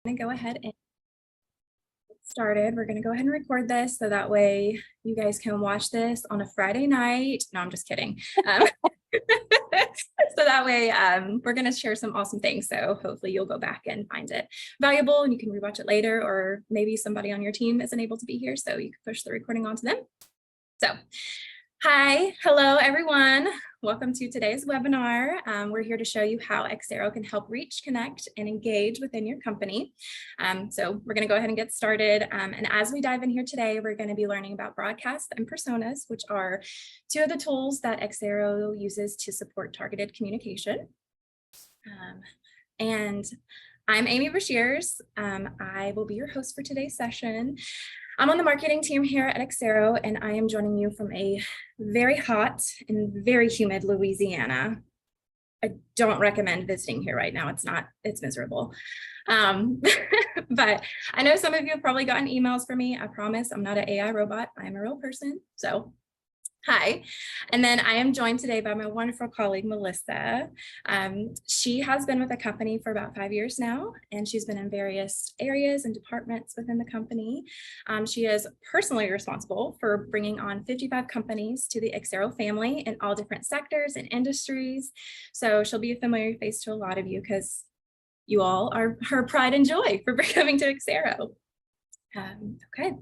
going to go ahead and get started. We're going to go ahead and record this so that way you guys can watch this on a Friday night. No, I'm just kidding. So that way we're going to share some awesome things. So hopefully you'll go back and find it valuable and you can rewatch it later, or maybe somebody on your team isn't able to be here, so you can push the recording onto them. So hi, hello everyone. Welcome to today's webinar. We're here to show you how Xero can help reach, connect, and engage within your company. So we're going to go ahead and get started. And as we dive in here today, we're going to be learning about broadcast and personas, which are two of the tools that Xero uses to support targeted communication. And I'm Amy Brashears. I will be your host for today's session. I'm on the marketing team here at Xero, and I am joining you from a very hot and very humid Louisiana. I don't recommend visiting here right now. It's miserable. But I know some of you have probably gotten emails from me. I promise I'm not an AI robot. I'm a real person. So hi. And then I am joined today by my wonderful colleague, Melissa. She has been with the company for about 5 years now, and she's been in various areas and departments within the company. She is personally responsible for bringing on 55 companies to the Xero family in all different sectors and industries. So she'll be a familiar face to a lot of you because you all are her pride and joy for coming to Xero. Okay,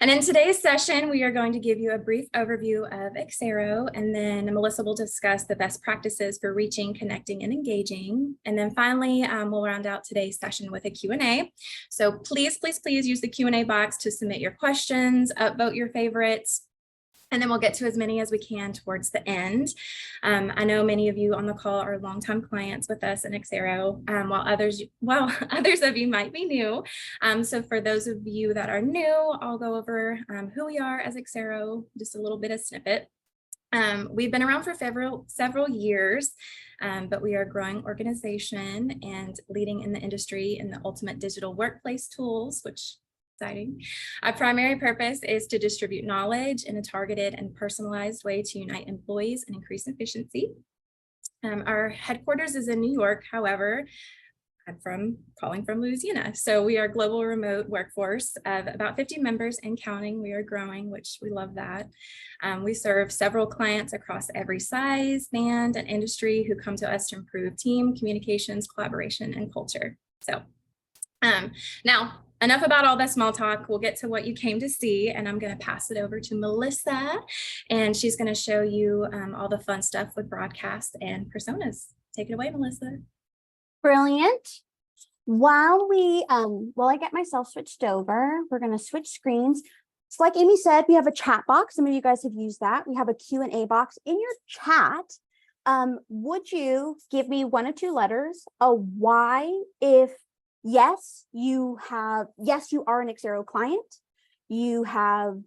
and in today's session, we are going to give you a brief overview of Xero, and then Melissa will discuss the best practices for reaching, connecting, and engaging. And then finally, we'll round out today's session with a Q&A. So please, please, please use the Q&A box to submit your questions, upvote your favorites, and then we'll get to as many as we can towards the end. I know many of you on the call are longtime clients with us in Xero, while others of you might be new. So for those of you that are new, I'll go over who we are as Xero, just a little bit of snippet. We've been around for several years, but we are a growing organization and leading in the industry in the ultimate digital workplace tools, which exciting. Our primary purpose is to distribute knowledge in a targeted and personalized way to unite employees and increase efficiency. Our headquarters is in New York. However, I'm calling from Louisiana. So we are a global remote workforce of about 50 members and counting. We are growing, which we love that. We serve several clients across every size, band, and industry who come to us to improve team communications, collaboration, and culture. So now, enough about all that small talk. We'll get to what you came to see, and I'm going to pass it over to Melissa, and she's going to show you all the fun stuff with broadcast and personas. Take it away, Melissa. Brilliant. While I get myself switched over, we're going to switch screens. So like Amy said, we have a chat box. Some of you guys have used that. We have a Q&A box. In your chat, would you give me one or two letters, a Y if yes, you are an Xero client, you have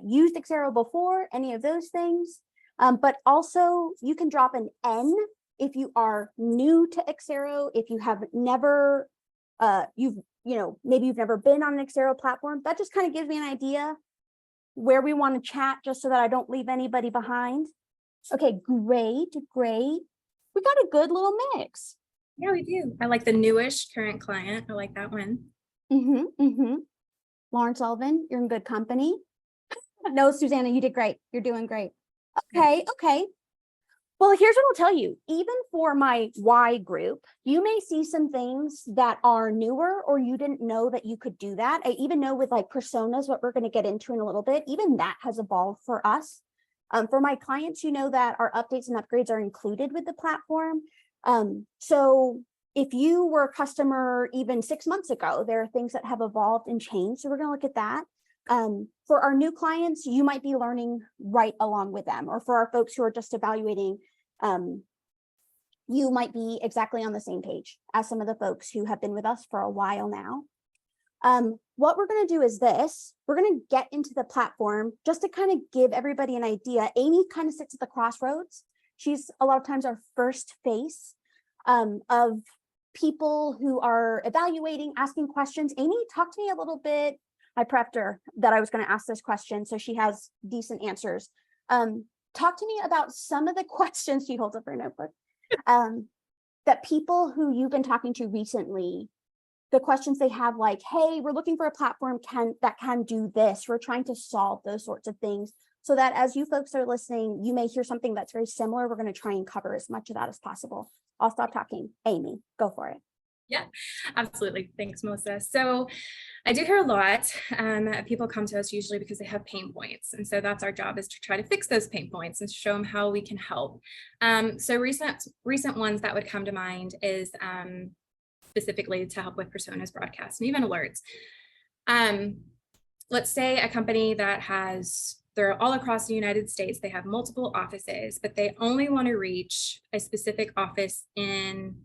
used Xero before, any of those things, but also you can drop an N if you are new to Xero, if you have never, maybe you've never been on an Xero platform. That just kind of gives me an idea where we want to chat, just so that I don't leave anybody behind. Okay, great. We got a good little mix. Yeah, we do. I like the newish current client. I like that one. Lauren Sullivan, you're in good company. No, Susanna, you did great. You're doing great. Okay. Well, here's what I'll tell you. Even for my Y group, you may see some things that are newer, or you didn't know that you could do that. I even know with like personas, what we're going to get into in a little bit, even that has evolved for us. For my clients, you know that our updates and upgrades are included with the platform. So if you were a customer even 6 months ago, there are things that have evolved and changed. So we're going to look at that. For our new clients, you might be learning right along with them, or for our folks who are just evaluating, you might be exactly on the same page as some of the folks who have been with us for a while now. What we're going to do is this. We're going to get into the platform just to kind of give everybody an idea. Amy kind of sits at the crossroads. She's a lot of times our first face of people who are evaluating, asking questions. Amy, talk to me a little bit. I prepped her that I was going to ask this question, so she has decent answers. Talk to me about some of the questions. She holds up her notebook. That people who you've been talking to recently the questions they have, like, hey, we're looking for a platform that can do this. We're trying to solve those sorts of things, so that as you folks are listening, you may hear something that's very similar. We're going to try and cover as much of that as possible. I'll stop talking. Amy, go for it. Yeah, absolutely. Thanks, Melissa. So I do hear a lot. People come to us usually because they have pain points. And so that's our job, is to try to fix those pain points and show them how we can help. So recent ones that would come to mind is specifically to help with personas, broadcasts, and even alerts. Let's say a company that they're all across the United States, they have multiple offices, but they only want to reach a specific office in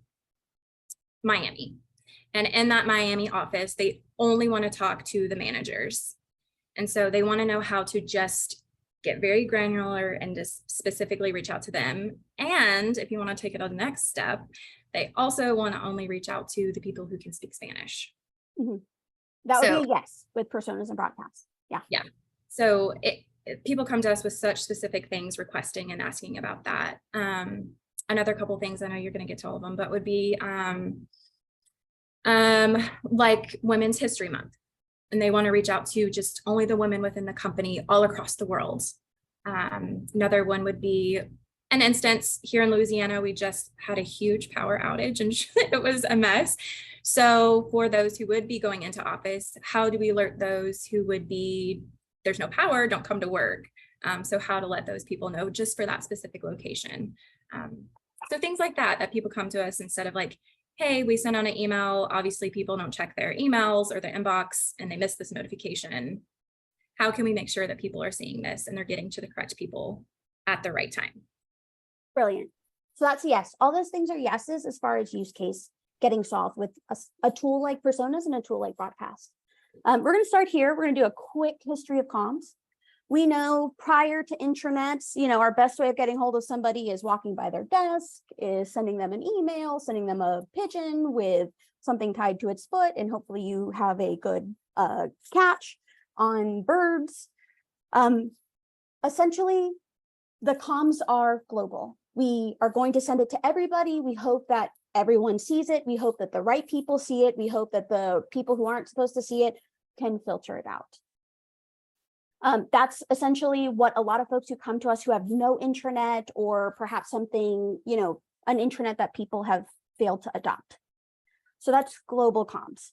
Miami. And in that Miami office, they only want to talk to the managers. And so they want to know how to just get very granular and just specifically reach out to them. And if you want to take it to the next step, they also want to only reach out to the people who can speak Spanish. Mm-hmm. That would be a yes with personas and broadcasts. Yeah. Yeah. So people come to us with such specific things, requesting and asking about that. Another couple things, I know you're going to get to all of them, but would be like Women's History Month, and they want to reach out to just only the women within the company all across the world. Another one would be an instance here in Louisiana. We just had a huge power outage and it was a mess. So for those who would be going into office, how do we alert those who would be, there's no power, don't come to work? So how to let those people know just for that specific location. So things like that people come to us instead of like, hey, we sent out an email. Obviously, people don't check their emails or their inbox and they miss this notification. How can we make sure that people are seeing this and they're getting to the correct people at the right time? Brilliant. So that's a yes. All those things are yeses as far as use case getting solved with a tool like personas and a tool like broadcast. We're going to start here. We're going to do a quick history of comms. We know prior to intranets, our best way of getting hold of somebody is walking by their desk, is sending them an email, sending them a pigeon with something tied to its foot, and hopefully you have a good catch on birds. Essentially, the comms are global. We are going to send it to everybody. We hope that everyone sees it. We hope that the right people see it. We hope that the people who aren't supposed to see it can filter it out. That's essentially what a lot of folks who come to us who have no intranet, or perhaps something, an intranet that people have failed to adopt. So that's global comms.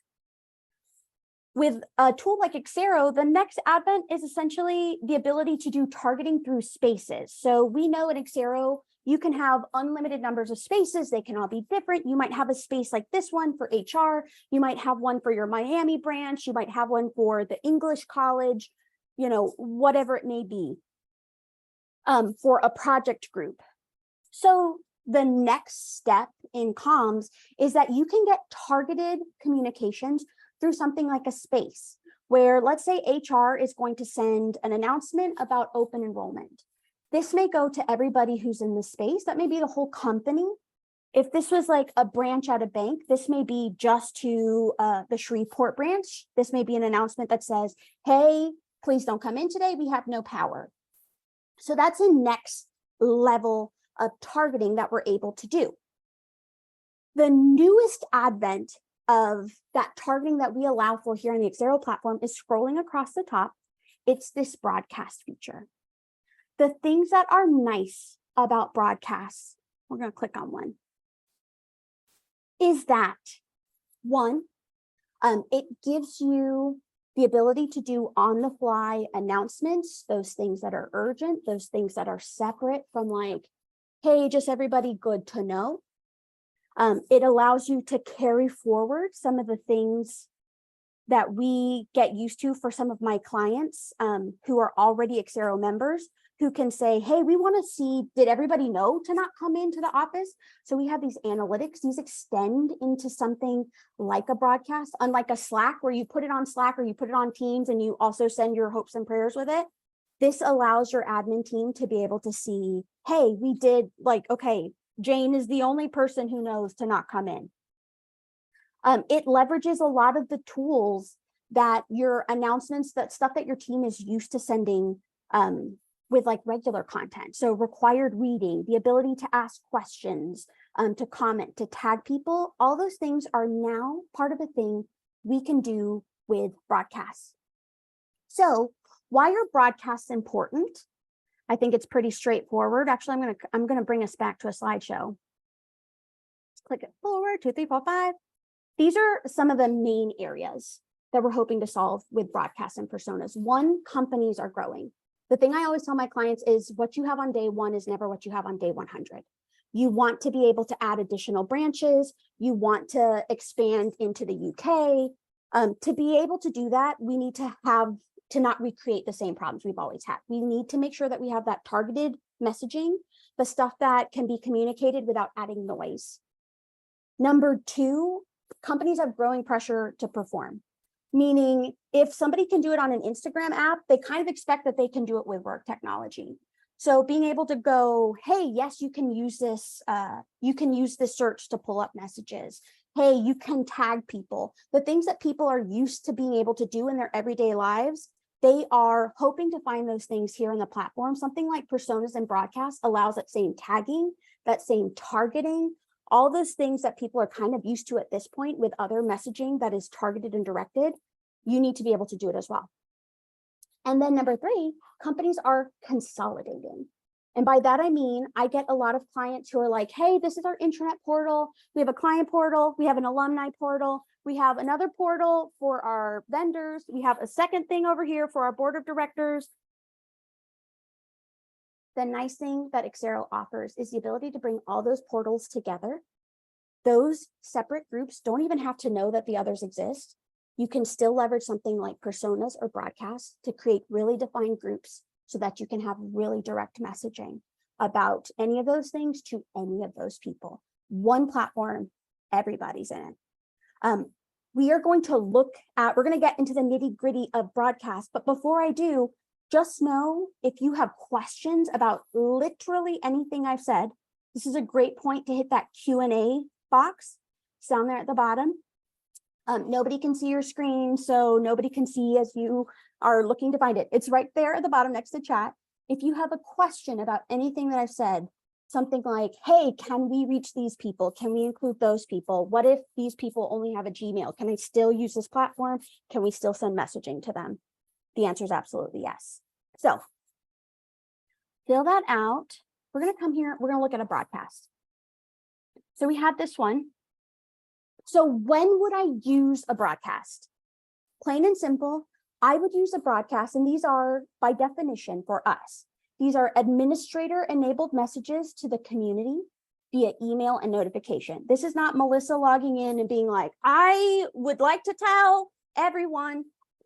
With a tool like Xero, the next advent is essentially the ability to do targeting through spaces. So we know in Xero, you can have unlimited numbers of spaces. They can all be different. You might have a space like this one for HR. You might have one for your Miami branch. You might have one for the English college, whatever it may be, for a project group. So the next step in comms is that you can get targeted communications through something like a space, where let's say HR is going to send an announcement about open enrollment. This may go to everybody who's in the space. That may be the whole company. If this was like a branch at a bank, this may be just to the Shreveport branch. This may be an announcement that says, hey, please don't come in today. We have no power. So that's a next level of targeting that we're able to do. The newest advent of that targeting that we allow for here on the Xero platform is scrolling across the top. It's this broadcast feature. The things that are nice about broadcasts, we're going to click on one, is that one, it gives you the ability to do on-the-fly announcements, those things that are urgent, those things that are separate from like, hey, just everybody good to know. It allows you to carry forward some of the things that we get used to for some of my clients who are already Xero members, who can say, hey, we want to see, did everybody know to not come into the office? So we have these analytics, these extend into something like a broadcast, unlike a Slack where you put it on Slack or you put it on Teams and you also send your hopes and prayers with it. This allows your admin team to be able to see, hey, we did okay, Jane is the only person who knows to not come in. It leverages a lot of the tools that your announcements, that stuff that your team is used to sending with like regular content. So required reading, the ability to ask questions, to comment, to tag people. All those things are now part of a thing we can do with broadcasts. So why are broadcasts important? I think it's pretty straightforward. Actually, I'm gonna bring us back to a slideshow. Let's click it forward, 2, 3, 4, 5. These are some of the main areas that we're hoping to solve with broadcasts and personas. One, companies are growing. The thing I always tell my clients is what you have on day 1 is never what you have on day 100. You want to be able to add additional branches. You want to expand into the UK. To be able to do that, we need to not recreate the same problems we've always had. We need to make sure that we have that targeted messaging, the stuff that can be communicated without adding noise. Number 2, companies have growing pressure to perform. Meaning if somebody can do it on an Instagram app, they kind of expect that they can do it with work technology. So being able to go, hey, yes, you can use this search to pull up messages. Hey, you can tag people. The things that people are used to being able to do in their everyday lives, they are hoping to find those things here on the platform. Something like personas and broadcasts allows that same tagging, that same targeting, all those things that people are kind of used to at this point with other messaging that is targeted and directed. You need to be able to do it as well. And then number 3, companies are consolidating. And by that, I mean, I get a lot of clients who are like, hey, this is our intranet portal. We have a client portal. We have an alumni portal. We have another portal for our vendors. We have a second thing over here for our board of directors. The nice thing that Xero offers is the ability to bring all those portals together. Those separate groups don't even have to know that the others exist. You can still leverage something like personas or broadcasts to create really defined groups so that you can have really direct messaging about any of those things to any of those people. One platform, everybody's in it. We are going to we're going to get into the nitty gritty of broadcast, but before I do, just know if you have questions about literally anything I've said, this is a great point to hit that Q&A box. It's down there at the bottom. Nobody can see your screen, so nobody can see as you are looking to find it. It's right there at the bottom next to chat. If you have a question about anything that I've said, something like, hey, can we reach these people? Can we include those people? What if these people only have a Gmail? Can I still use this platform? Can we still send messaging to them? The answer is absolutely yes. So fill that out. We're going to come here. We're going to look at a broadcast. So we had this one. So when would I use a broadcast? Plain and simple, I would use a broadcast, and these are by definition for us. These are administrator-enabled messages to the community via email and notification. This is not Melissa logging in and being like, I would like to tell everyone.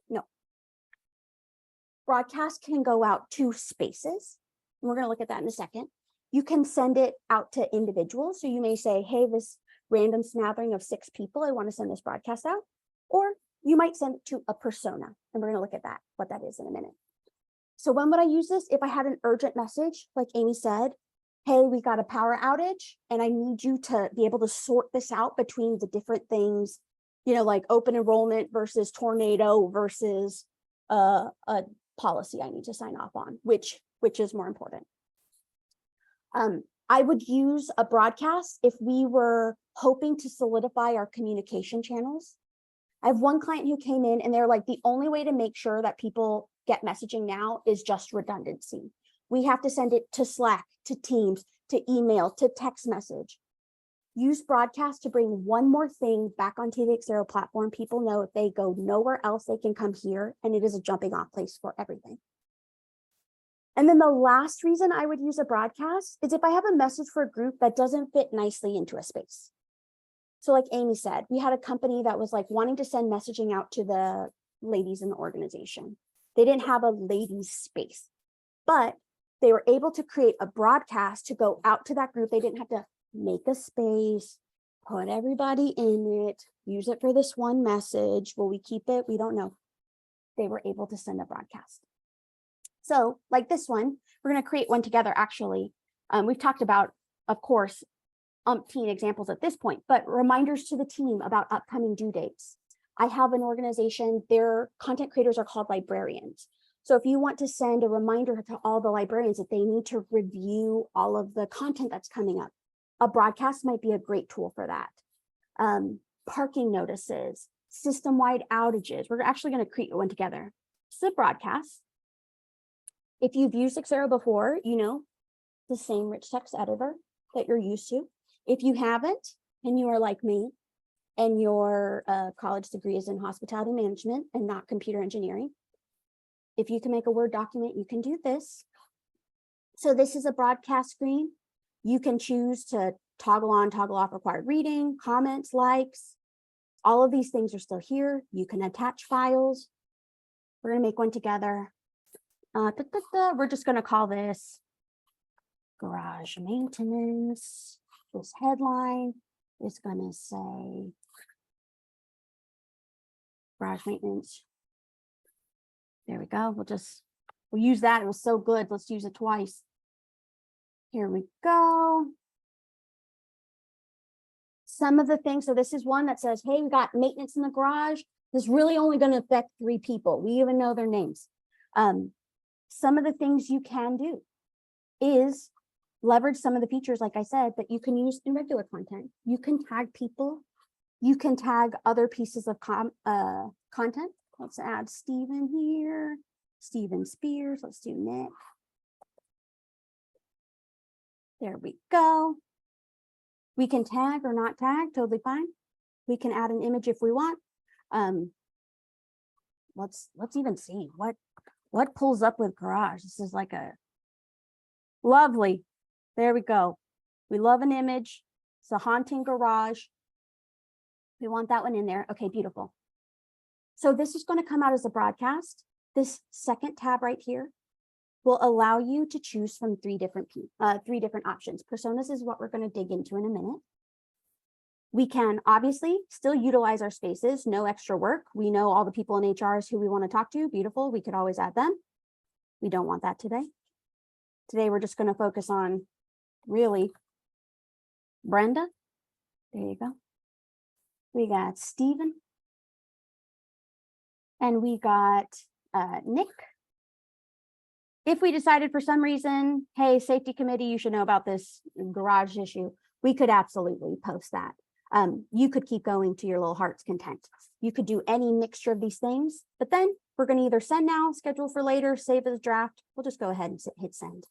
No. Broadcast can go out to spaces. And we're going to look at that in a second. You can send it out to individuals. So you may say, hey, this random smattering of 6 people, I want to send this broadcast out. Or you might send it to a persona. And we're going to look at that, what that is in a minute. So when would I use this? If I had an urgent message, like Amy said, hey, we got a power outage and I need you to be able to sort this out between the different things, you know, like open enrollment versus tornado versus a policy I need to sign off on, which is more important. I would use a broadcast if we were hoping to solidify our communication channels. I have one client who came in and they're like, the only way to make sure that people get messaging now is just redundancy. We have to send it to Slack, to Teams, to email, to text message. Use broadcast to bring one more thing back onto the Xero platform. People know if they go nowhere else, they can come here, and it is a jumping off place for everything. And then the last reason I would use a broadcast is if I have a message for a group that doesn't fit nicely into a space. So like Amy said, we had a company that was like wanting to send messaging out to the ladies in the organization. They didn't have a ladies space, but they were able to create a broadcast to go out to that group. They didn't have to make a space, put everybody in it, use it for this one message. Will we keep it? We don't know. They were able to send a broadcast. So like this one, we're going to create one together actually. We've talked about, of course, umpteen examples at this point, but reminders to the team about upcoming due dates. I have an organization, their content creators are called librarians. So if you want to send a reminder to all the librarians that they need to review all of the content that's coming up, A broadcast might be a great tool for that. Parking notices, system-wide outages. We're actually going to create one together. It's a broadcast. If you've used Xero before, you know the same rich text editor that you're used to. If you haven't, and you are like me, and your college degree is in hospitality management and not computer engineering, if you can make a Word document, you can do this. So this is a broadcast screen. You can choose to toggle on, toggle off required reading, comments, likes. All of these things are still here. You can attach files. We're going to make one together. We're just going to call this garage maintenance. This headline is going to say garage maintenance. There we go. We'll use that. It was so good. Let's use it twice. Here we go. Some of the things, so this is one that says, hey, we got maintenance in the garage. This is really only going to affect 3 people. We even know their names. Some of the things you can do is leverage some of the features, like I said, that you can use in regular content. You can tag people. You can tag other pieces of content. Let's add Steven here. Steven Spears. Let's do Nick. There we go. We can tag or not tag, totally fine. We can add an image if we want. Let's even see what pulls up with garage. This is like a lovely. There we go. We love an image. It's a haunting garage. We want that one in there. Okay, beautiful. So this is going to come out as a broadcast. This second tab right here will allow you to choose from 3 different options. Personas is what we're going to dig into in a minute. We can obviously still utilize our spaces, no extra work. We know all the people in HRs who we want to talk to. Beautiful. We could always add them. We don't want that today. Today, we're just going to focus on really Brenda. There you go. We got Steven. And we got Nick. If we decided for some reason, hey, safety committee, you should know about this garage issue, we could absolutely post that. You could keep going to your little heart's content. You could do any mixture of these things, but then we're going to either send now, schedule for later, save as a draft. We'll just go ahead and hit send.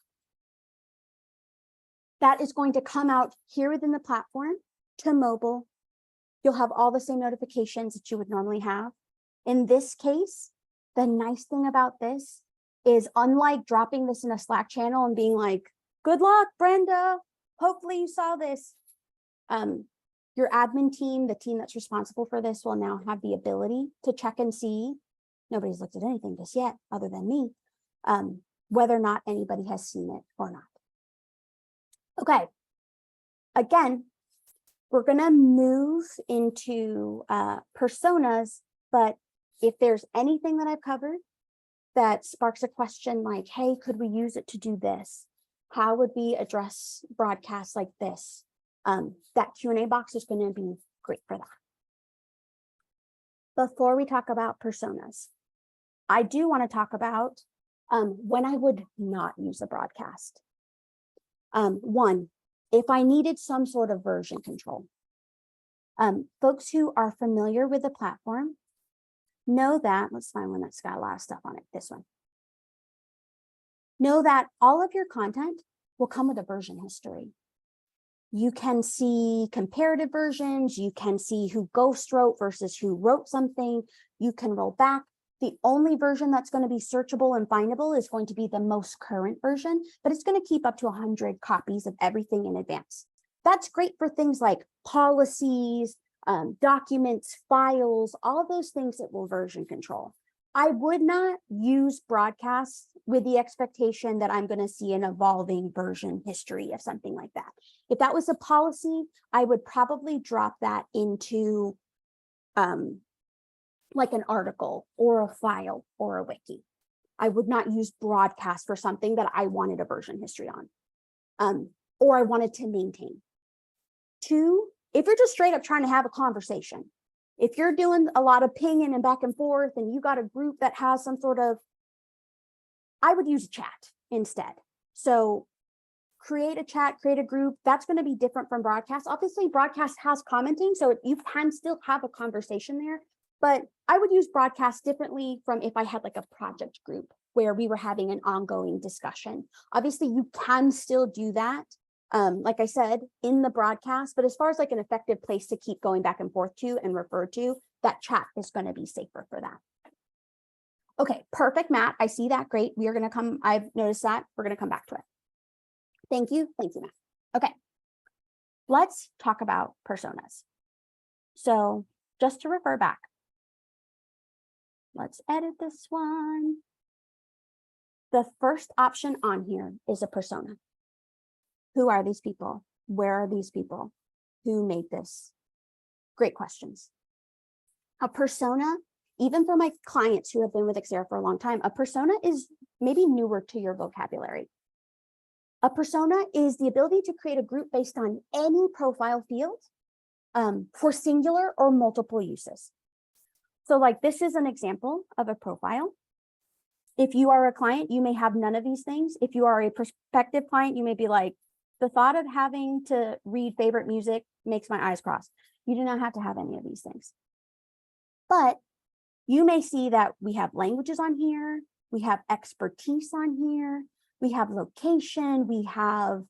That is going to come out here within the platform to mobile. You'll have all the same notifications that you would normally have. In this case, the nice thing about this is, unlike dropping this in a Slack channel and being like, good luck, Brenda, hopefully you saw this. Your admin team, the team that's responsible for this, will now have the ability to check and see, nobody's looked at anything just yet other than me, whether or not anybody has seen it or not. Okay, again, we're gonna move into personas, but if there's anything that I've covered that sparks a question like, hey, could we use it to do this? How would we address broadcasts like this? That Q&A box is going to be great for that. Before we talk about personas, I do want to talk about when I would not use a broadcast. One, if I needed some sort of version control. Folks who are familiar with the platform know that, let's find one that's got a lot of stuff on it, this one. Know that all of your content will come with a version history. You can see comparative versions, you can see who ghost wrote versus who wrote something, you can roll back. The only version that's going to be searchable and findable is going to be the most current version, but it's going to keep up to 100 copies of everything in advance. That's great for things like policies, documents, files, all those things that will version control. I would not use broadcasts with the expectation that I'm going to see an evolving version history of something like that. If that was a policy, I would probably drop that into like an article or a file or a wiki. I would not use broadcast for something that I wanted a version history on, or I wanted to maintain. 2, if you're just straight up trying to have a conversation, if you're doing a lot of pinging and back and forth and you got a group that has some sort of, I would use a chat instead. So create a chat, create a group. That's going to be different from broadcast. Obviously, broadcast has commenting, so you can still have a conversation there. But I would use broadcast differently from if I had like a project group where we were having an ongoing discussion. Obviously, you can still do that, like I said, in the broadcast. But as far as like an effective place to keep going back and forth to and refer to, that chat is going to be safer for that. Okay, perfect, Matt. I see that. Great. We are going to come. I've noticed that. We're going to come back to it. Thank you. Thank you, Matt. Okay, let's talk about personas. So just to refer back, let's edit this one. The first option on here is a persona. Who are these people? Where are these people? Who made this? Great questions. A persona, even for my clients who have been with Xera for a long time, a persona is maybe newer to your vocabulary. A persona is the ability to create a group based on any profile field for singular or multiple uses. So like this is an example of a profile. If you are a client, you may have none of these things. If you are a prospective client, you may be like, the thought of having to read favorite music makes my eyes cross. You do not have to have any of these things. But you may see that we have languages on here. We have expertise on here. We have location, we have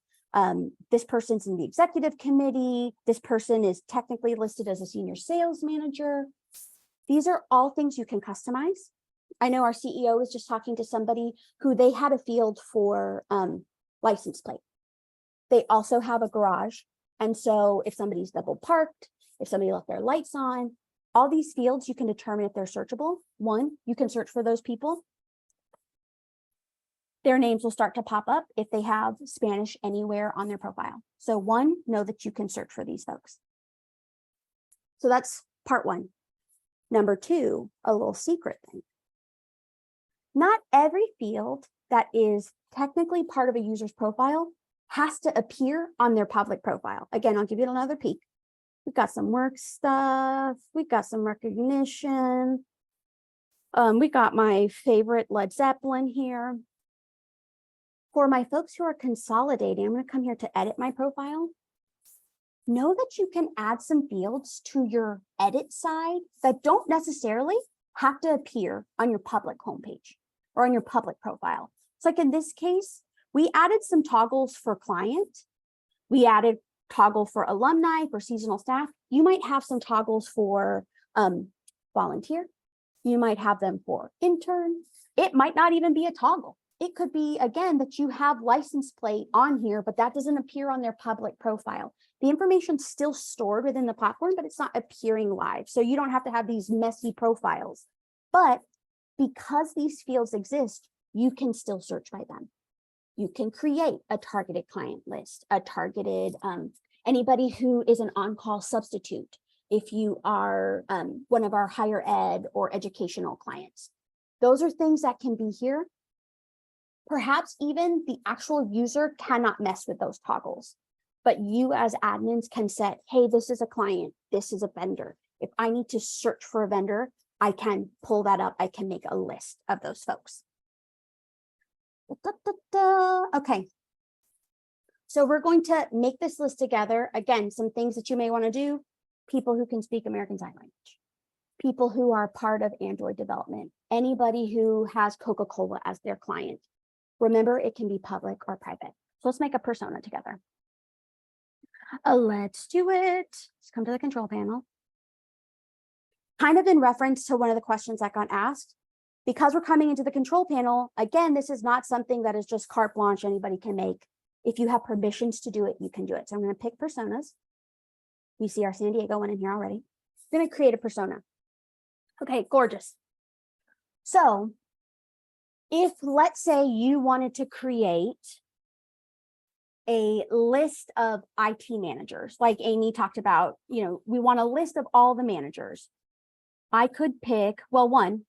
this person's in the executive committee. This person is technically listed as a senior sales manager. These are all things you can customize. I know our CEO was just talking to somebody who they had a field for license plate. They also have a garage. And so if somebody's double parked, if somebody left their lights on, all these fields, you can determine if they're searchable. One, you can search for those people. Their names will start to pop up if they have Spanish anywhere on their profile. So one, know that you can search for these folks. So that's part one. Number two, a little secret thing. Not every field that is technically part of a user's profile has to appear on their public profile. Again, I'll give you another peek. We've got some work stuff. We've got some recognition. We got my favorite Led Zeppelin here. For my folks who are consolidating, I'm going to come here to edit my profile. Know that you can add some fields to your edit side that don't necessarily have to appear on your public homepage or on your public profile. It's like in this case, we added some toggles for client. We added toggle for alumni, for seasonal staff. You might have some toggles for volunteer. You might have them for intern. It might not even be a toggle. It could be, again, that you have license plate on here, but that doesn't appear on their public profile. The information's still stored within the platform, but it's not appearing live. So you don't have to have these messy profiles. But because these fields exist, you can still search by them. You can create a targeted client list, a targeted, anybody who is an on-call substitute, if you are one of our higher ed or educational clients. Those are things that can be here. Perhaps even the actual user cannot mess with those toggles, but you as admins can set, hey, this is a client, this is a vendor. If I need to search for a vendor, I can pull that up. I can make a list of those folks. Okay. So we're going to make this list together. Again, some things that you may want to do. People who can speak American Sign Language. People who are part of Android development. Anybody who has Coca-Cola as their client. Remember, it can be public or private. So let's make a persona together. Let's do it. Let's come to the control panel. Kind of in reference to one of the questions that got asked, because we're coming into the control panel, again, this is not something that is just carte blanche anybody can make. If you have permissions to do it, you can do it. So I'm going to pick personas. You see our San Diego one in here already. I'm going to create a persona. Okay, gorgeous. So if, let's say, you wanted to create a list of IT managers, like Amy talked about, we want a list of all the managers. I could pick, well, one,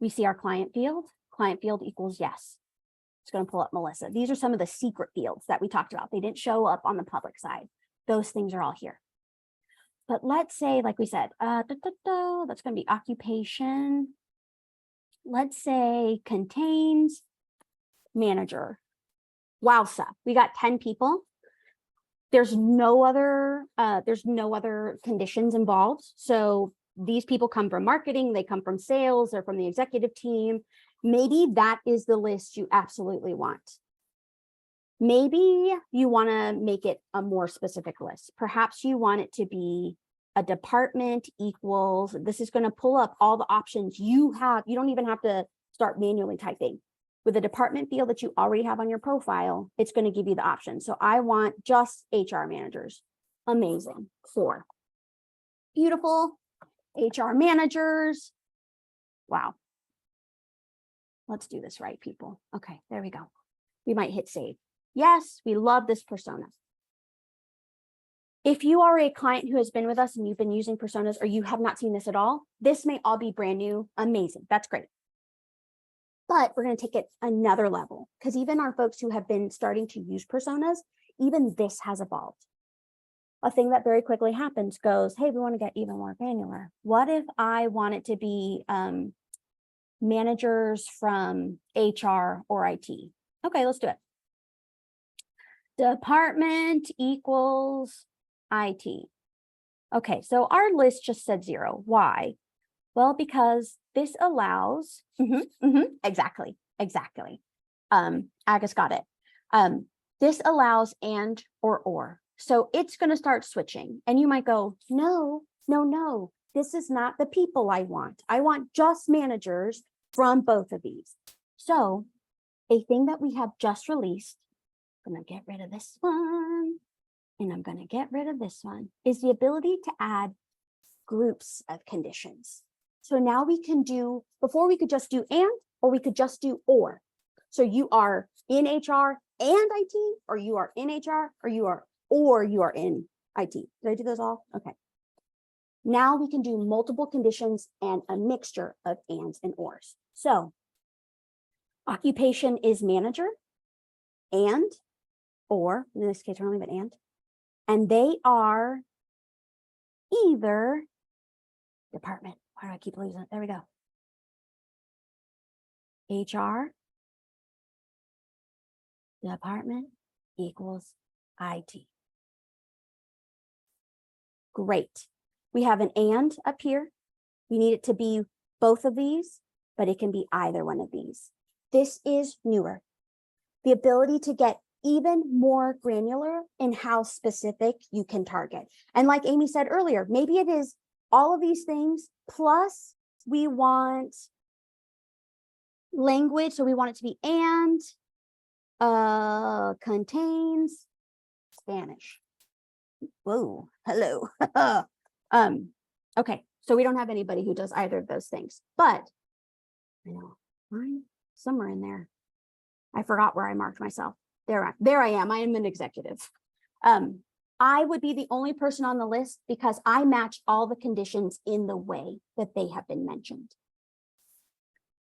we see our client field equals yes. It's going to pull up Melissa. These are some of the secret fields that we talked about. They didn't show up on the public side. Those things are all here. But let's say, like we said, that's going to be occupation. Let's say contains manager. Wowza, we got 10 people. There's no other conditions involved. So these people come from marketing, they come from sales, they're from the executive team. Maybe that is the list you absolutely want. Maybe you want to make it a more specific list. Perhaps you want it to be a department equals, this is going to pull up all the options you have. You don't even have to start manually typing. With the department field that you already have on your profile, it's going to give you the option. So I want just HR managers. Amazing. 4. Beautiful. HR managers. Wow. Let's do this right, people. Okay, there we go. We might hit save. Yes, we love this persona. If you are a client who has been with us and you've been using personas or you have not seen this at all, this may all be brand new. Amazing. That's great. But we're going to take it another level because even our folks who have been starting to use personas, even this has evolved. A thing that very quickly happens goes, hey, we want to get even more granular. What if I want it to be managers from HR or IT? Okay, let's do it. Department equals IT. Okay, so our list just said 0. Why? Well, because this allows, exactly. Agus got it. This allows and or. So it's going to start switching. And you might go, no. This is not the people I want. I want just managers from both of these. So a thing that we have just released, I'm going to get rid of this one, and I'm going to get rid of this one, is the ability to add groups of conditions. So now we can do, before we could just do and, or we could just do or. So you are in HR and IT, or you are in HR, or you are in IT. Did I do those all? Okay. Now we can do multiple conditions and a mixture of ands and ors. So occupation is manager and, or in this case, we're only but and they are either department. Why do I keep losing it? There we go. HR department equals IT. Great. We have an and up here. We need it to be both of these, but it can be either one of these. This is newer. The ability to get even more granular in how specific you can target. And like Amy said earlier, maybe it is all of these things, plus we want language. So we want it to be and contains Spanish. Whoa, hello. Okay, so we don't have anybody who does either of those things, but I know I'm somewhere in there. I forgot where I marked myself. There I am. I am an executive. I would be the only person on the list because I match all the conditions in the way that they have been mentioned.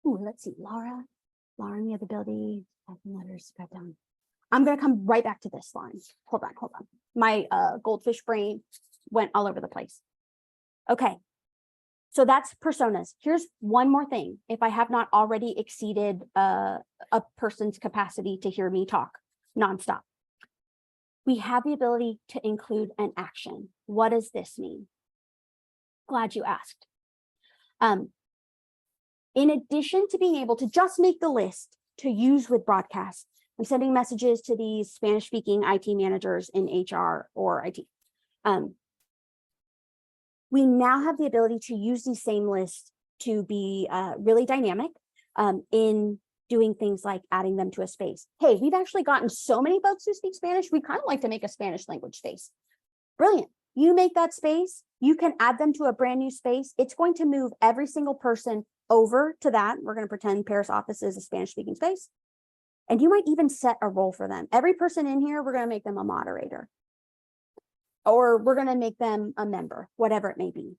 Ooh, let's see, Laura and the ability, letters, cut down. I'm going to come right back to this line. Hold on. My goldfish brain went all over the place. Okay, so that's personas. Here's one more thing. If I have not already exceeded a person's capacity to hear me talk nonstop, we have the ability to include an action. What does this mean? Glad you asked. In addition to being able to just make the list to use with broadcast, I'm sending messages to these Spanish-speaking IT managers in HR or IT. We now have the ability to use these same lists to be really dynamic in doing things like adding them to a space. Hey, we've actually gotten so many folks who speak Spanish, we kind of like to make a Spanish language space. Brilliant. You make that space, you can add them to a brand new space. It's going to move every single person over to that. We're going to pretend Paris office is a Spanish-speaking space. And you might even set a role for them. Every person in here, we're going to make them a moderator. Or we're going to make them a member, whatever it may be.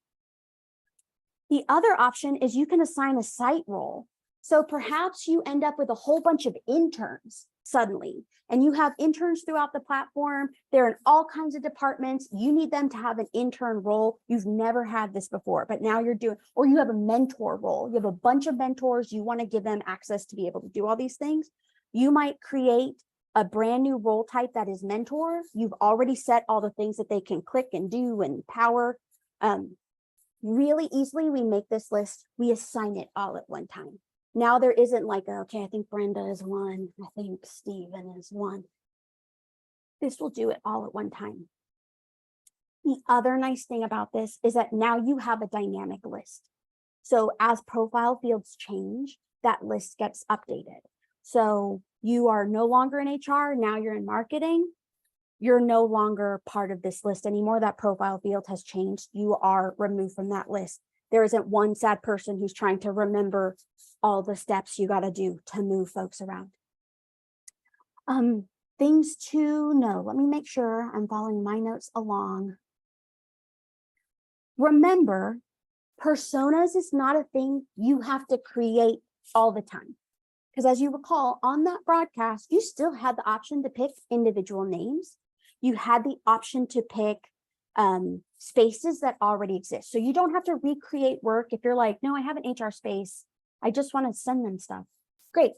The other option is you can assign a site role. So perhaps you end up with a whole bunch of interns suddenly, and you have interns throughout the platform. They're in all kinds of departments. You need them to have an intern role. You've never had this before, but now you're doing, or you have a mentor role. You have a bunch of mentors. You want to give them access to be able to do all these things. You might create a brand new role type that is mentor, you've already set all the things that they can click and do and power. Really easily, we make this list, we assign it all at one time. Now there isn't like, okay, I think Brenda is one, I think Steven is one. This will do it all at one time. The other nice thing about this is that now you have a dynamic list. So as profile fields change, that list gets updated. So you are no longer in HR, now you're in marketing. You're no longer part of this list anymore. That profile field has changed. You are removed from that list. There isn't one sad person who's trying to remember all the steps you got to do to move folks around. Things to know. Let me make sure I'm following my notes along. Remember, personas is not a thing you have to create all the time. Because as you recall, on that broadcast, you still had the option to pick individual names. You had the option to pick spaces that already exist. So you don't have to recreate work. If you're like, no, I have an HR space, I just want to send them stuff. Great.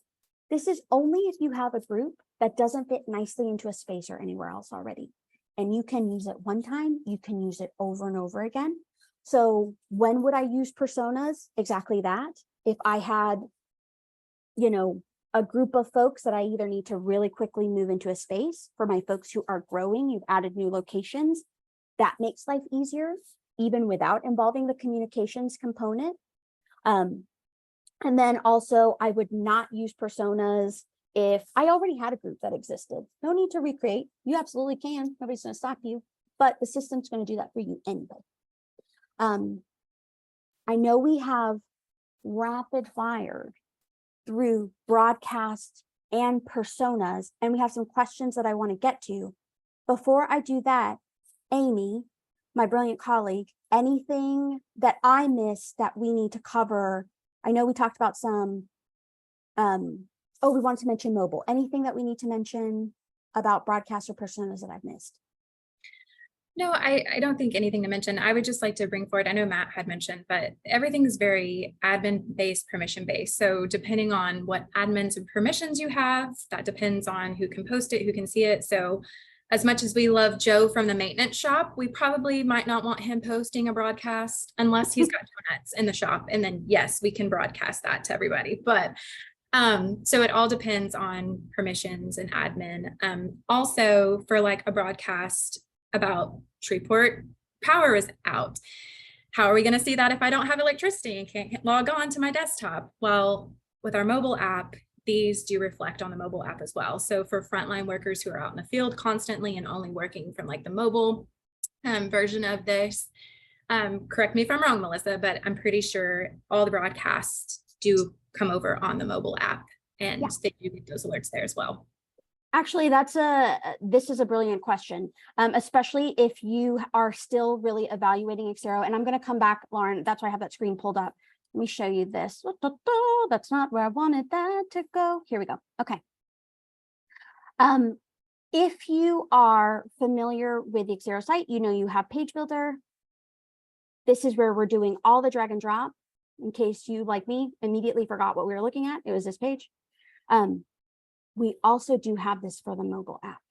This is only if you have a group that doesn't fit nicely into a space or anywhere else already. And you can use it one time, you can use it over and over again. So when would I use personas? Exactly that. If I had, you know, a group of folks that I either need to really quickly move into a space. For my folks who are growing, you've added new locations. That makes life easier, even without involving the communications component. And then also I would not use personas if I already had a group that existed. No need to recreate. You absolutely can. Nobody's going to stop you, but the system's going to do that for you anyway. I know we have rapid fire through broadcast and personas, and we have some questions that I want to get to. Before I do that, Amy, my brilliant colleague, anything that I missed that we need to cover? I know we talked about some, we wanted to mention mobile. Anything that we need to mention about broadcast or personas that I've missed? No, I don't think anything to mention. I would just like to bring forward, I know Matt had mentioned, but everything is very admin-based, permission-based. So depending on what admins and permissions you have, that depends on who can post it, who can see it. So as much as we love Joe from the maintenance shop, we probably might not want him posting a broadcast unless he's got donuts in the shop. And then yes, we can broadcast that to everybody. But so it all depends on permissions and admin. Also for like a broadcast about Shreveport, power is out. How are we going to see that if I don't have electricity and can't log on to my desktop? Well, with our mobile app, these do reflect on the mobile app as well. So for frontline workers who are out in the field constantly and only working from like the mobile version of this, correct me if I'm wrong, Melissa, but I'm pretty sure all the broadcasts do come over on the mobile app, and they do get those alerts there as well. Actually, this is a brilliant question, especially if you are still really evaluating Xero. And I'm going to come back, Lauren. That's why I have that screen pulled up. Let me show you this. That's not where I wanted that to go. Here we go. Okay. If you are familiar with the Xero site, you know you have Page Builder. This is where we're doing all the drag and drop. In case you, like me, immediately forgot what we were looking at, it was this page. We also do have this for the mobile app.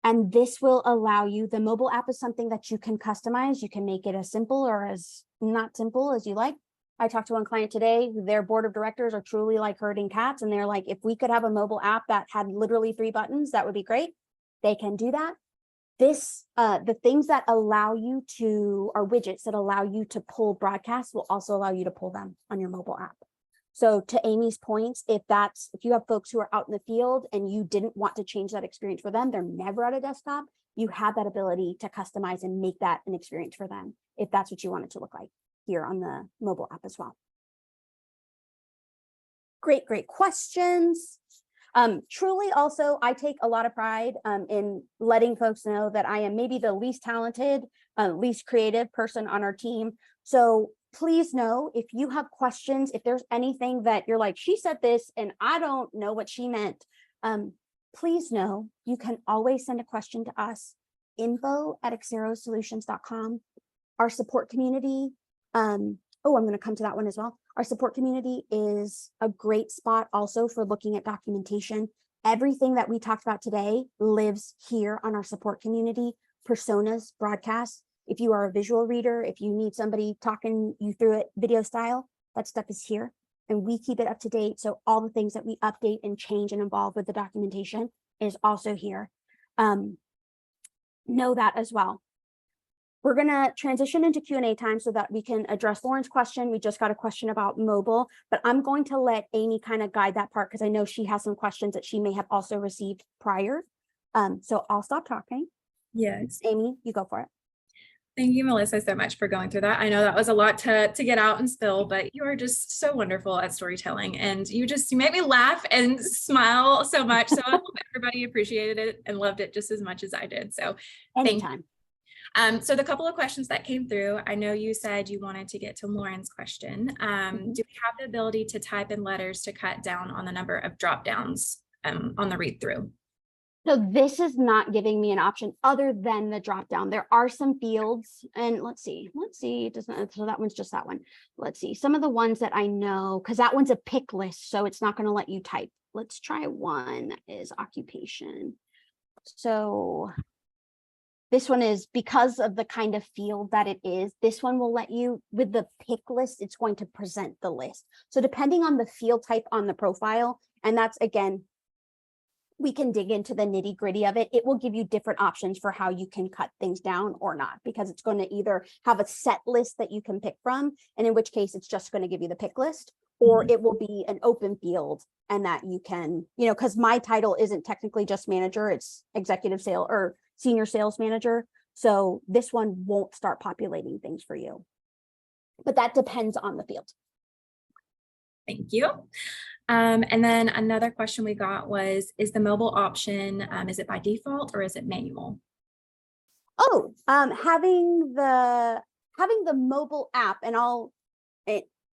And this will allow you, the mobile app is something that you can customize. You can make it as simple or as not simple as you like. I talked to one client today, their board of directors are truly like herding cats. And they're like, if we could have a mobile app that had literally 3 buttons, that would be great. They can do that. This, the things that allow you to, are widgets that allow you to pull broadcasts will also allow you to pull them on your mobile app. So to Amy's points, if you have folks who are out in the field and you didn't want to change that experience for them, they're never at a desktop, you have that ability to customize and make that an experience for them, if that's what you want it to look like here on the mobile app as well. Great questions. Truly also, I take a lot of pride in letting folks know that I am maybe the least talented, least creative person on our team. So please know if you have questions, if there's anything that you're like, she said this and I don't know what she meant. Please know you can always send a question to us, info@xerosolutions.com. Our support community. I'm going to come to that one as well. Our support community is a great spot also for looking at documentation. Everything that we talked about today lives here on our support community, personas, broadcasts. If you are a visual reader, if you need somebody talking you through it video style, that stuff is here. And we keep it up to date. So all the things that we update and change and involve with the documentation is also here. Know that as well. We're going to transition into Q&A time so that we can address Lauren's question. We just got a question about mobile, but I'm going to let Amy kind of guide that part because I know she has some questions that she may have also received prior. So I'll stop talking. Yes. Amy, you go for it. Thank you, Melissa, so much for going through that. I know that was a lot to get out and spill, but you are just so wonderful at storytelling, and you made me laugh and smile so much. So I hope everybody appreciated it and loved it just as much as I did. So anytime. So the couple of questions that came through, I know you said you wanted to get to Lauren's question. Do we have the ability to type in letters to cut down on the number of drop downs on the read through? So this is not giving me an option other than the drop down. There are some fields, and let's see, it doesn't, so that one's just that one. Let's see, some of the ones that I know, because that one's a pick list, so it's not going to let you type. Let's try one that is occupation. So this one is, because of the kind of field that it is, this one will let you, with the pick list, it's going to present the list. So depending on the field type on the profile, and that's, again, we can dig into the nitty gritty of it. It will give you different options for how you can cut things down or not, because it's going to either have a set list that you can pick from, and in which case it's just going to give you the pick list, or it will be an open field and that you can, because my title isn't technically just manager, it's executive sales or senior sales manager. So this one won't start populating things for you, but that depends on the field. Thank you. And then another question we got was, is the mobile option, is it by default or is it manual? Oh, having the mobile app, and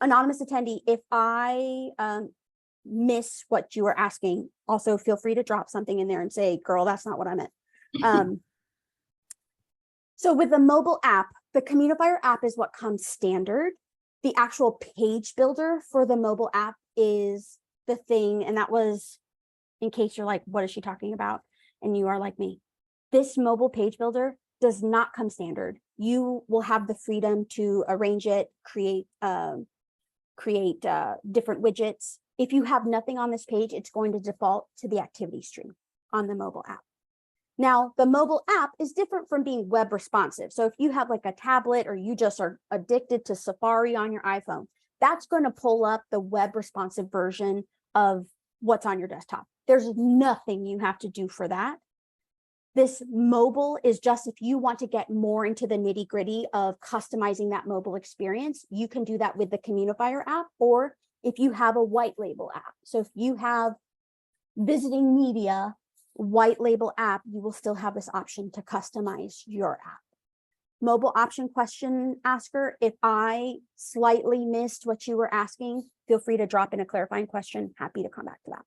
anonymous attendee, if I miss what you were asking, also feel free to drop something in there and say, girl, that's not what I meant. So with the mobile app, the Communifier app is what comes standard. The actual page builder for the mobile app is the thing, and that was, in case you're like, what is she talking about? And you are like me. This mobile page builder does not come standard. You will have the freedom to arrange it, create different widgets. If you have nothing on this page, it's going to default to the activity stream on the mobile app. Now, the mobile app is different from being web responsive. So if you have like a tablet or you just are addicted to Safari on your iPhone, that's going to pull up the web responsive version of what's on your desktop. There's nothing you have to do for that. This mobile is just if you want to get more into the nitty gritty of customizing that mobile experience, you can do that with the Communifier app, or if you have a white label app. So if you have visiting media white label app, you will still have this option to customize your app. Mobile option question asker, if I slightly missed what you were asking, feel free to drop in a clarifying question. Happy to come back to that.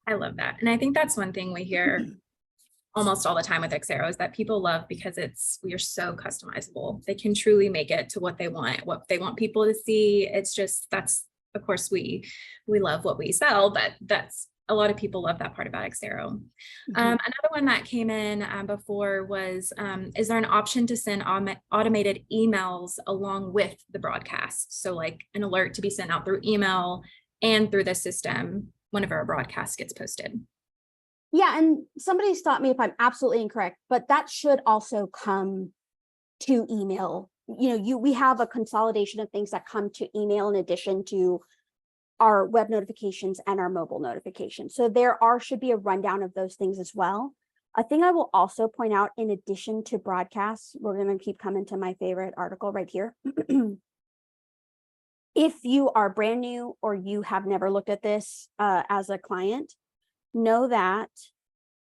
I love that. And I think that's one thing we hear almost all the time with Xero is that people love, because we are so customizable. They can truly make it to what they want people to see. It's just, that's, of course, we love what we sell, but that's, a lot of people love that part about Xero. Another one that came in before was, is there an option to send automated emails along with the broadcast? So like an alert to be sent out through email and through the system whenever a broadcast gets posted. Yeah, and somebody stop me if I'm absolutely incorrect, but that should also come to email. We have a consolidation of things that come to email in addition to our web notifications and our mobile notifications. So there should be a rundown of those things as well. A thing I will also point out, in addition to broadcasts, we're going to keep coming to my favorite article right here. If you are brand new or you have never looked at this as a client, know that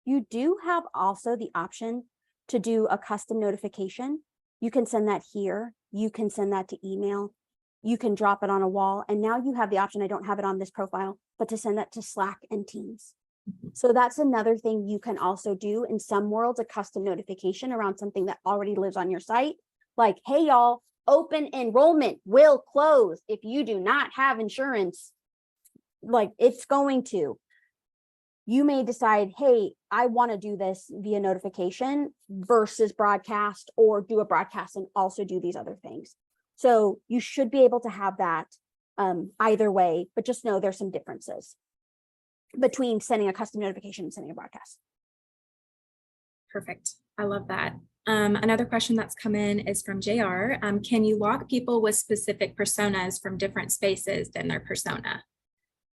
you do have also the option to do a custom notification. You can send that here. You can send that to email. You can drop it on a wall. And now you have the option, I don't have it on this profile, but to send that to Slack and Teams. So that's another thing you can also do in some worlds, a custom notification around something that already lives on your site. Like, hey, y'all, open enrollment will close if you do not have insurance. Like, it's going to. you may decide, hey, I want to do this via notification versus broadcast, or do a broadcast and also do these other things. So you should be able to have that either way, but just know there's some differences between sending a custom notification and sending a broadcast. Perfect. I love that. Another question that's come in is from JR. Can you lock people with specific personas from different spaces than their persona?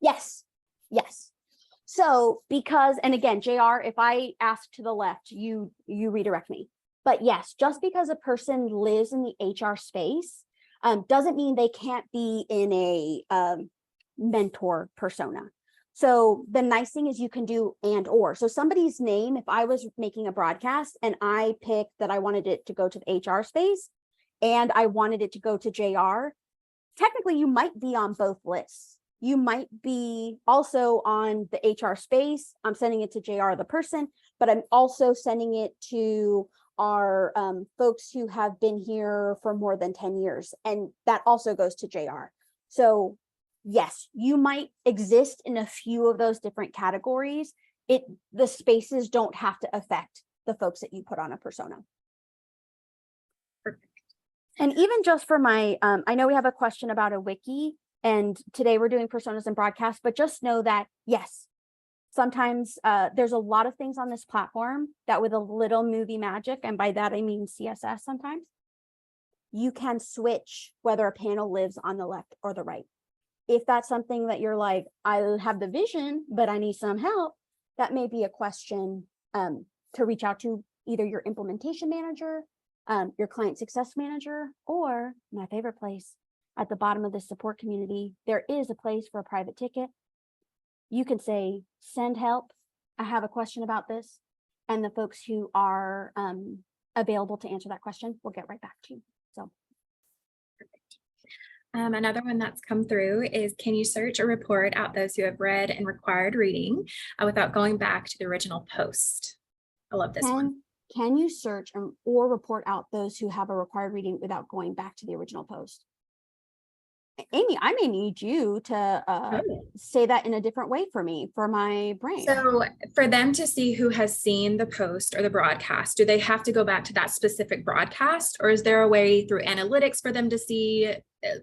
Yes. Yes. So because, and again, JR, if I ask to the left, you redirect me. But yes, just because a person lives in the HR space doesn't mean they can't be in a mentor persona. So the nice thing is you can do and or. So somebody's name, if I was making a broadcast and I picked that I wanted it to go to the HR space and I wanted it to go to JR, technically you might be on both lists. You might be also on the HR space. I'm sending it to JR, the person, but I'm also sending it to our folks who have been here for more than 10 years. And that also goes to JR. So yes, you might exist in a few of those different categories. The spaces don't have to affect the folks that you put on a persona. Perfect. And even just for my, I know we have a question about a wiki, and today we're doing personas and broadcasts, but just know that, yes, sometimes there's a lot of things on this platform that with a little movie magic, and by that I mean CSS sometimes, you can switch whether a panel lives on the left or the right. If that's something that you're like, I have the vision, but I need some help, that may be a question to reach out to either your implementation manager, your client success manager, or my favorite place, at the bottom of the support community, there is a place for a private ticket. You can say, send help. I have a question about this. And the folks who are available to answer that question will get right back to you. So. Another one that's come through is, can you search or report out those who have read and required reading without going back to the original post? I love this one. Can you search or report out those who have a required reading without going back to the original post? Amy, I may need you to say that in a different way for me, for my brain. So for them to see who has seen the post or the broadcast, do they have to go back to that specific broadcast, or is there a way through analytics for them to see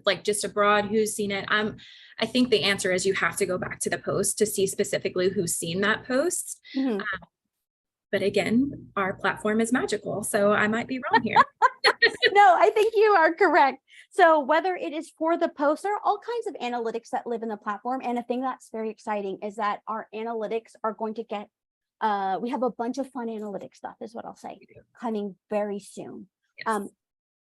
like just abroad who's seen it? I think the answer is you have to go back to the post to see specifically who's seen that post. Mm-hmm. But again, our platform is magical, so I might be wrong here. No, I think you are correct. So whether it is for the post, there are all kinds of analytics that live in the platform. And a thing that's very exciting is that our analytics are going to get, we have a bunch of fun analytics stuff is what I'll say, coming very soon.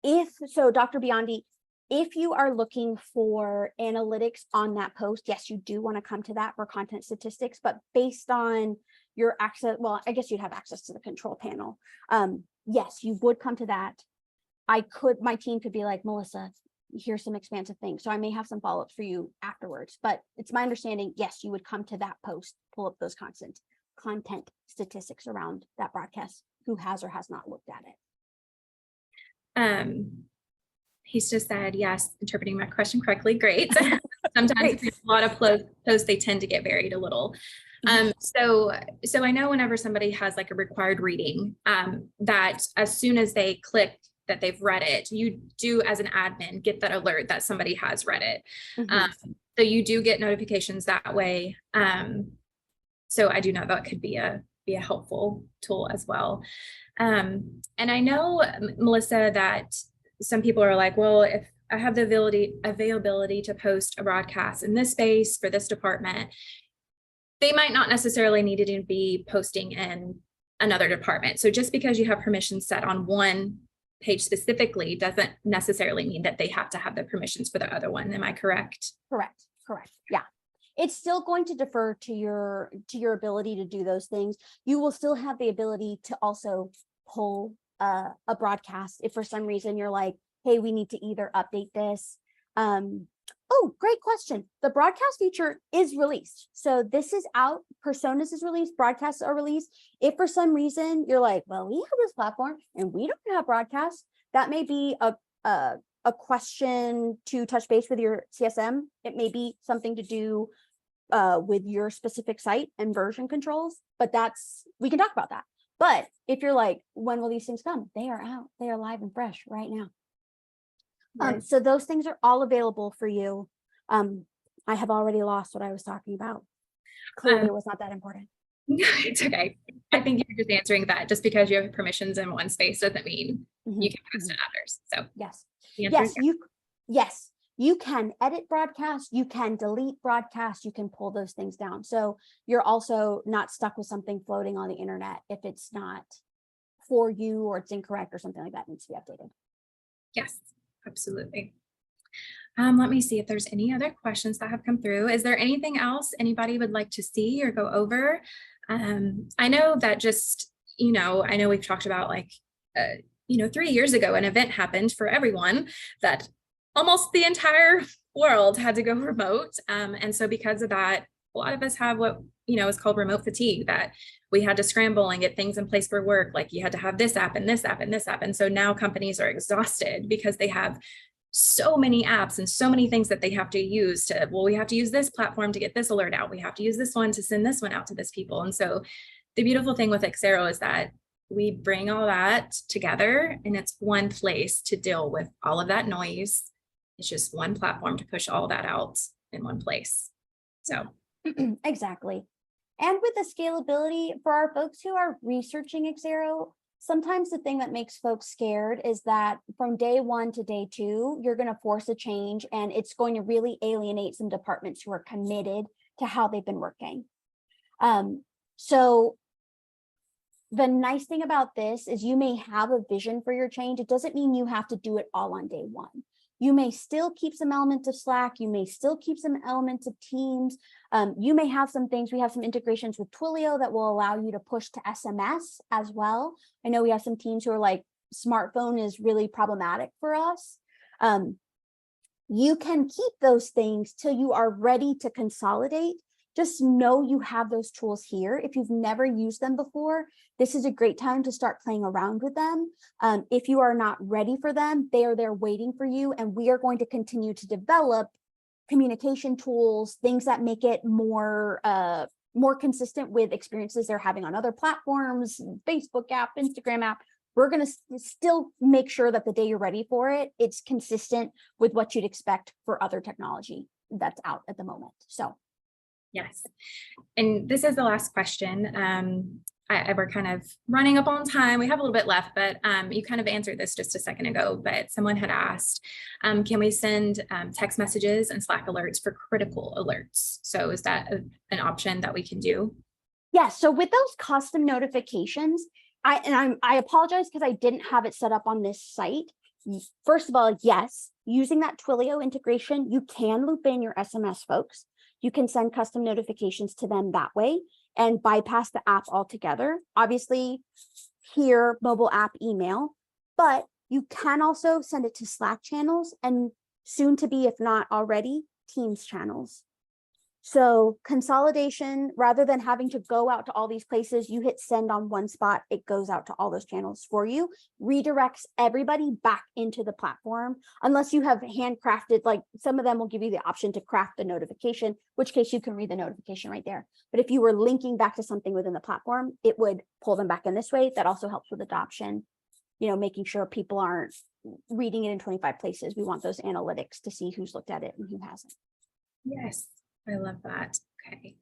Yes. Dr. Biondi, if you are looking for analytics on that post, yes, you do want to come to that for content statistics, but based on your access, well, I guess you'd have access to the control panel. Yes, you would come to that. My team could be like, Melissa, here's some expansive things. So I may have some follow-ups for you afterwards, but it's my understanding, yes, you would come to that post, pull up those content statistics around that broadcast, who has or has not looked at it. He's just said, yes, interpreting my question correctly. Great. Sometimes a lot of posts, they tend to get buried a little. So I know whenever somebody has like a required reading, that as soon as they click that they've read it, you do as an admin get that alert that somebody has read it. So you do get notifications that way. So I do know that could be a helpful tool as well. And I know, Melissa, that some people are like, well, if I have the availability to post a broadcast in this space for this department, they might not necessarily need to be posting in another department. So just because you have permissions set on one page specifically doesn't necessarily mean that they have to have the permissions for the other one. Am I correct? Correct. Yeah. It's still going to defer to your ability to do those things. You will still have the ability to also pull a broadcast if for some reason you're like, hey, we need to either update this. Oh, great question. The broadcast feature is released. So this is out. Personas is released. Broadcasts are released. If for some reason you're like, well, we have this platform and we don't have broadcasts, that may be a question to touch base with your CSM. It may be something to do with your specific site and version controls, but we can talk about that. But if you're like, when will these things come? They are out. They are live and fresh right now. Right. So those things are all available for you. I have already lost what I was talking about. Clearly, it was not that important. It's okay. I think you're just answering that just because you have permissions in one space doesn't mean you can post to others. So yes, the answer is yes, you can edit broadcast, you can delete broadcast, you can pull those things down. So you're also not stuck with something floating on the internet if it's not for you or it's incorrect or something like that needs to be updated. yes, absolutely. Let me see if there's any other questions that have come through. Is there anything else anybody would like to see or go over? I know that just, I know we've talked about like, 3 years ago, an event happened for everyone that almost the entire world had to go remote. And so because of that, a lot of us have what, is called remote fatigue, that we had to scramble and get things in place for work. Like you had to have this app and this app and this app. And so now companies are exhausted because they have so many apps and so many things that they have to use we have to use this platform to get this alert out. We have to use this one to send this one out to this people. And so the beautiful thing with Xero is that we bring all that together and it's one place to deal with all of that noise. It's just one platform to push all that out in one place. So exactly. And with the scalability for our folks who are researching Xero, sometimes the thing that makes folks scared is that from day 1 to day 2, you're going to force a change and it's going to really alienate some departments who are committed to how they've been working. So the nice thing about this is you may have a vision for your change. It doesn't mean you have to do it all on day 1. You may still keep some elements of Slack. You may still keep some elements of Teams. You may have some things. We have some integrations with Twilio that will allow you to push to SMS as well. I know we have some teams who are like, smartphone is really problematic for us. You can keep those things till you are ready to consolidate. Just know you have those tools here. If you've never used them before, this is a great time to start playing around with them. If you are not ready for them, they are there waiting for you. And we are going to continue to develop communication tools, things that make it more consistent with experiences they're having on other platforms, Facebook app, Instagram app. We're going to still make sure that the day you're ready for it, it's consistent with what you'd expect for other technology that's out at the moment. So. yes. And this is the last question. We're kind of running up on time. We have a little bit left, but you kind of answered this just a second ago, but someone had asked, can we send text messages and Slack alerts for critical alerts? So is that an option that we can do? Yeah, so with those custom notifications, I apologize because I didn't have it set up on this site. First of all, yes, using that Twilio integration, you can loop in your SMS folks. You can send custom notifications to them that way and bypass the app altogether. Obviously, here, mobile app, email, but you can also send it to Slack channels and soon to be, if not already, Teams channels. So consolidation, rather than having to go out to all these places, you hit send on one spot, it goes out to all those channels for you, redirects everybody back into the platform, unless you have handcrafted, like some of them will give you the option to craft the notification, which case you can read the notification right there. But if you were linking back to something within the platform, it would pull them back in this way. That also helps with adoption, making sure people aren't reading it in 25 places. We want those analytics to see who's looked at it and who hasn't. Yes. I love that. Okay.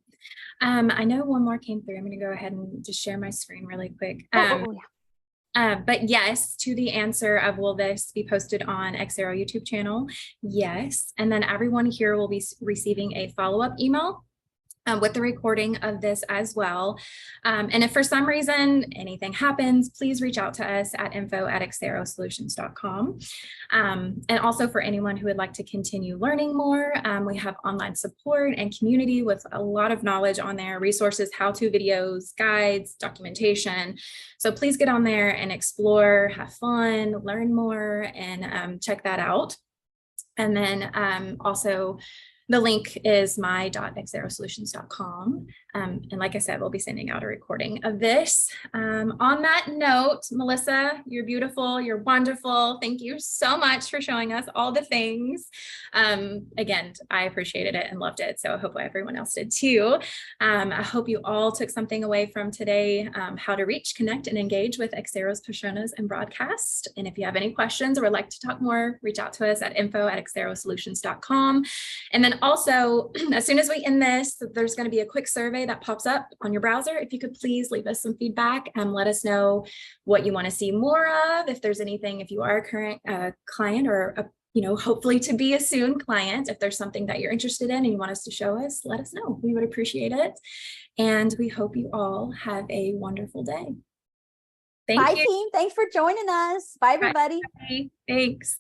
I know one more came through. I'm going to go ahead and just share my screen really quick. But yes, to the answer of will this be posted on Xero YouTube channel? Yes. And then everyone here will be receiving a follow-up email with the recording of this as well. And if for some reason anything happens, please reach out to us at info@xerosolutions.com. And also for anyone who would like to continue learning more, we have online support and community with a lot of knowledge on there, resources, how-to videos, guides, documentation. So please get on there and explore, have fun, learn more, and check that out. And then also, the link is my.xerosolutions.com. And like I said, we'll be sending out a recording of this. On that note, Melissa, you're beautiful, you're wonderful. Thank you so much for showing us all the things. Again, I appreciated it and loved it. So I hope everyone else did too. I hope you all took something away from today, how to reach, connect, and engage with Xero's personas and broadcast. And if you have any questions or would like to talk more, reach out to us at info@xerosolutions.com. And then also, as soon as we end this, there's going to be a quick survey that pops up on your browser. If you could please leave us some feedback and let us know what you want to see more of. If there's anything, if you are a current client or hopefully to be a soon client, if there's something that you're interested in and you want us to show us, let us know. We would appreciate it. And we hope you all have a wonderful day. Bye, team. Thanks for joining us. Bye, everybody. Bye. Thanks.